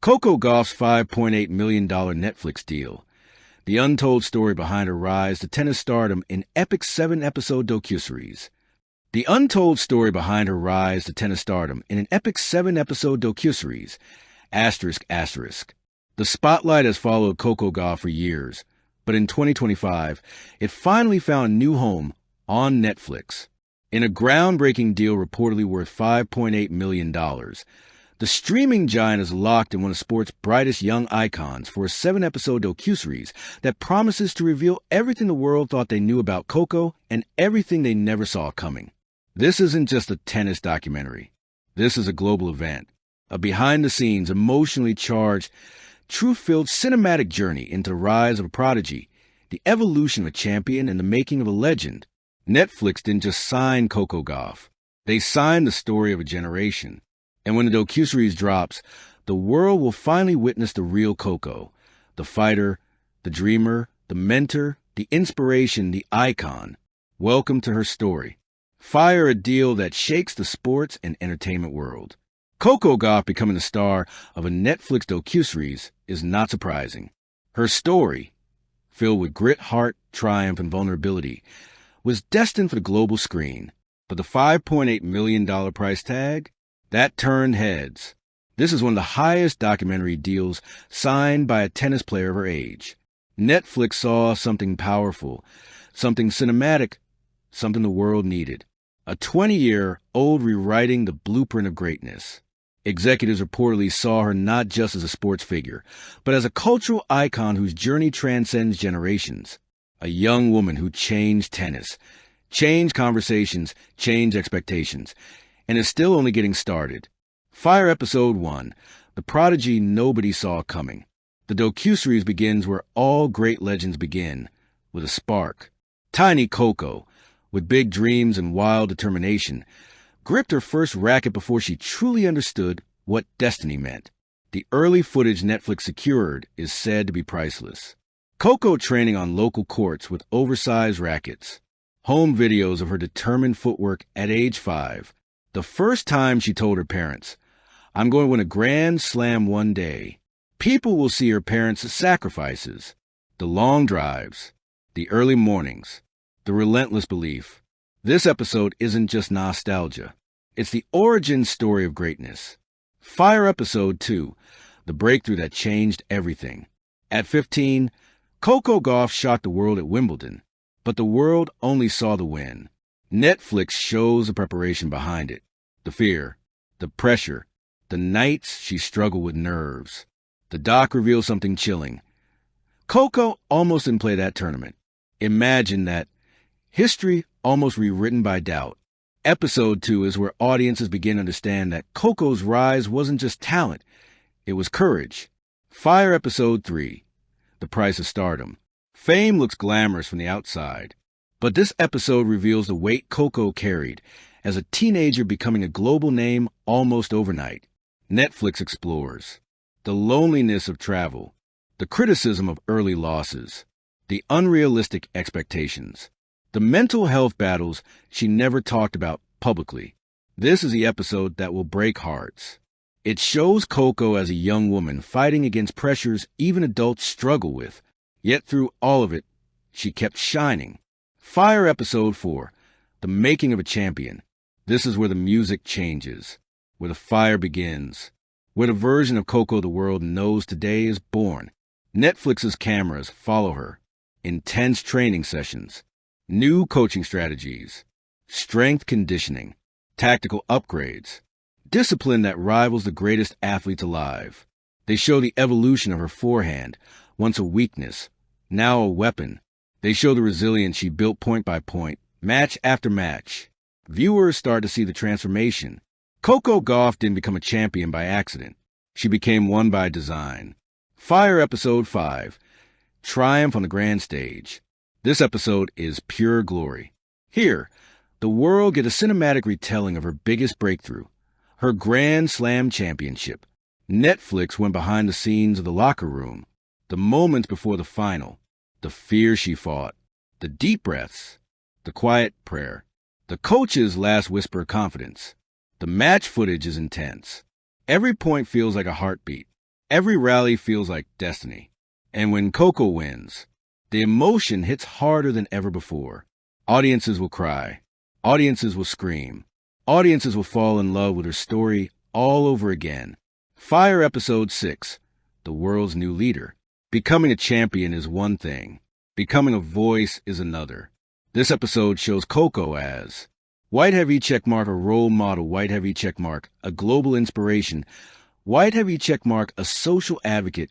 Coco Gauff's $5.8 million Netflix deal. The untold story behind her rise to tennis stardom in epic 7-episode docuseries. The untold story behind her rise to tennis stardom in an epic 7-episode docuseries. ****. The spotlight has followed Coco Gauff for years, but in 2025, it finally found a new home on Netflix. In a groundbreaking deal reportedly worth $5.8 million, the streaming giant is locked in one of sports' brightest young icons for a 7-episode docuseries that promises to reveal everything the world thought they knew about Coco and everything they never saw coming. This isn't just a tennis documentary. This is a global event, a behind-the-scenes, emotionally charged, truth-filled cinematic journey into the rise of a prodigy, the evolution of a champion, and the making of a legend. Netflix didn't just sign Coco Gauff. They signed the story of a generation. And when the docuseries drops, the world will finally witness the real Coco, the fighter, the dreamer, the mentor, the inspiration, the icon. Welcome to her story. Fire a deal that shakes the sports and entertainment world. Coco Gauff becoming the star of a Netflix docuseries is not surprising. Her story, filled with grit, heart, triumph, and vulnerability, was destined for the global screen. But the $5.8 million price tag? That turned heads. This is one of the highest documentary deals signed by a tennis player of her age. Netflix saw something powerful, something cinematic, something the world needed. A 20-year-old rewriting the blueprint of greatness. Executives reportedly saw her not just as a sports figure, but as a cultural icon whose journey transcends generations. A young woman who changed tennis, changed conversations, changed expectations, and is still only getting started. Fire Episode 1, the prodigy nobody saw coming. The docuseries begins where all great legends begin, with a spark. Tiny Coco, with big dreams and wild determination, gripped her first racket before she truly understood what destiny meant. The early footage Netflix secured is said to be priceless. Coco training on local courts with oversized rackets. Home videos of her determined footwork at age 5. The first time she told her parents, "I'm going to win a Grand Slam one day." People will see her parents' sacrifices, the long drives, the early mornings, the relentless belief. This episode isn't just nostalgia. It's the origin story of greatness. Fire Episode 2, the breakthrough that changed everything. At 15, Coco Gauff shocked the world at Wimbledon, but the world only saw the win. Netflix shows the preparation behind it, the fear, the pressure, the nights she struggled with nerves. The doc reveals something chilling. Coco almost didn't play that tournament. Imagine that. History almost rewritten by doubt. Episode 2 is where audiences begin to understand that Coco's rise wasn't just talent, it was courage. Fire Episode 3, the price of stardom. Fame looks glamorous from the outside, but this episode reveals the weight Coco carried as a teenager becoming a global name almost overnight. Netflix explores the loneliness of travel, the criticism of early losses, the unrealistic expectations, the mental health battles she never talked about publicly. This is the episode that will break hearts. It shows Coco as a young woman fighting against pressures even adults struggle with, yet through all of it, she kept shining. Fire Episode 4, the making of a champion. This is where the music changes, where the fire begins, where the version of Coco the world knows today is born. Netflix's cameras follow her. Intense training sessions, new coaching strategies, strength conditioning, tactical upgrades, discipline that rivals the greatest athletes alive. They show the evolution of her forehand, once a weakness, now a weapon. They show the resilience she built point by point, match after match. Viewers start to see the transformation. Coco Gauff didn't become a champion by accident. She became one by design. Fire Episode 5, Triumph on the Grand Stage. This episode is pure glory. Here, the world gets a cinematic retelling of her biggest breakthrough, her Grand Slam championship. Netflix went behind the scenes of the locker room, the moments before the final, the fear she fought, the deep breaths, the quiet prayer, the coach's last whisper of confidence. The match footage is intense. Every point feels like a heartbeat. Every rally feels like destiny. And when Coco wins, the emotion hits harder than ever before. Audiences will cry. Audiences will scream. Audiences will fall in love with her story all over again. Fire Episode 6, The World's New Leader. Becoming a champion is one thing. Becoming a voice is another. This episode shows Coco as white heavy checkmark, a role model, white heavy checkmark, a global inspiration, white heavy checkmark, a social advocate,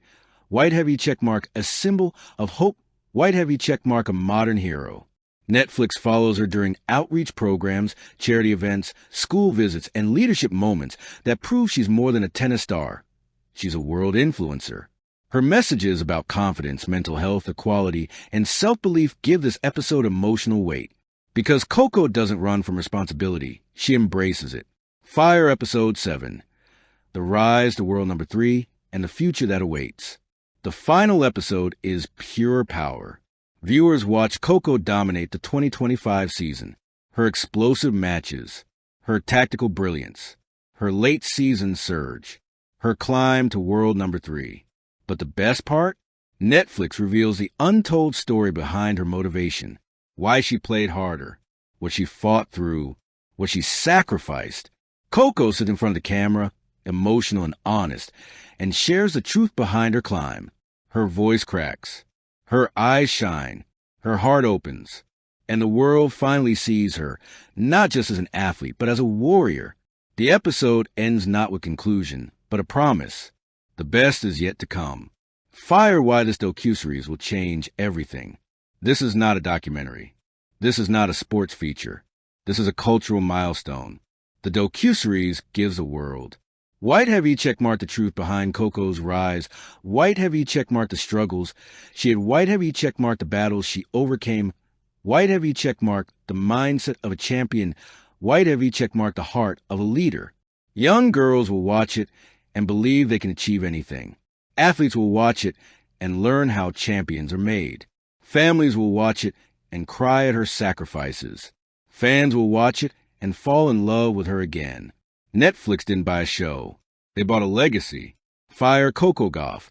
white heavy checkmark, a symbol of hope, white heavy checkmark, a modern hero. Netflix follows her during outreach programs, charity events, school visits, and leadership moments that prove she's more than a tennis star. She's a world influencer. Her messages about confidence, mental health, equality, and self-belief give this episode emotional weight. Because Coco doesn't run from responsibility, she embraces it. Fire Episode 7, The Rise to World Number 3, and the Future That Awaits. The final episode is pure power. Viewers watch Coco dominate the 2025 season. Her explosive matches, her tactical brilliance, her late-season surge, her climb to World Number 3. But the best part? Netflix reveals the untold story behind her motivation. Why she played harder, what she fought through, what she sacrificed. Coco sits in front of the camera, emotional and honest, and shares the truth behind her climb. Her voice cracks, her eyes shine, her heart opens, and the world finally sees her, not just as an athlete, but as a warrior. The episode ends not with conclusion, but a promise. The best is yet to come. Fire Why This Docuseries will change everything. This is not a documentary. This is not a sports feature. This is a cultural milestone. The docuseries gives a world. White heavy checkmark the truth behind Coco's rise. White heavy checkmark the struggles. She had white heavy checkmark the battles she overcame. White heavy checkmark the mindset of a champion. White heavy checkmark the heart of a leader. Young girls will watch it and believe they can achieve anything. Athletes will watch it and learn how champions are made. Families will watch it and cry at her sacrifices. Fans will watch it and fall in love with her again. Netflix didn't buy a show. They bought a legacy. Fire Coco Gauff,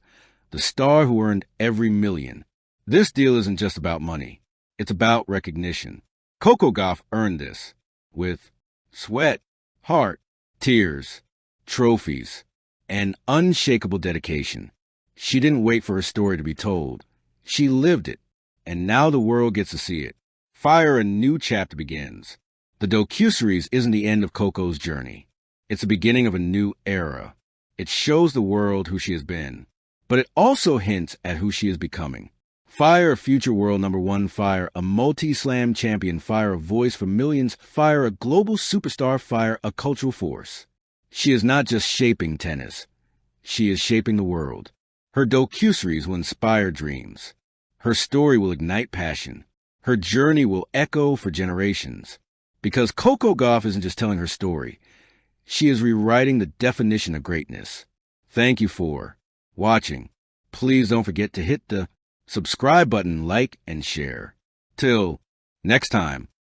the star who earned every million. This deal isn't just about money. It's about recognition. Coco Gauff earned this with sweat, heart, tears, trophies, and unshakable dedication. She didn't wait for her story to be told. She lived it. And now the world gets to see it. Fire, a new chapter begins. The docuseries isn't the end of Coco's journey. It's the beginning of a new era. It shows the world who she has been, but it also hints at who she is becoming. Fire, a future world number 1. Fire, a multi-slam champion. Fire, a voice for millions. Fire, a global superstar. Fire, a cultural force. She is not just shaping tennis. She is shaping the world. Her docuseries will inspire dreams. Her story will ignite passion. Her journey will echo for generations. Because Coco Gauff isn't just telling her story. She is rewriting the definition of greatness. Thank you for watching. Please don't forget to hit the subscribe button, like, and share. Till next time.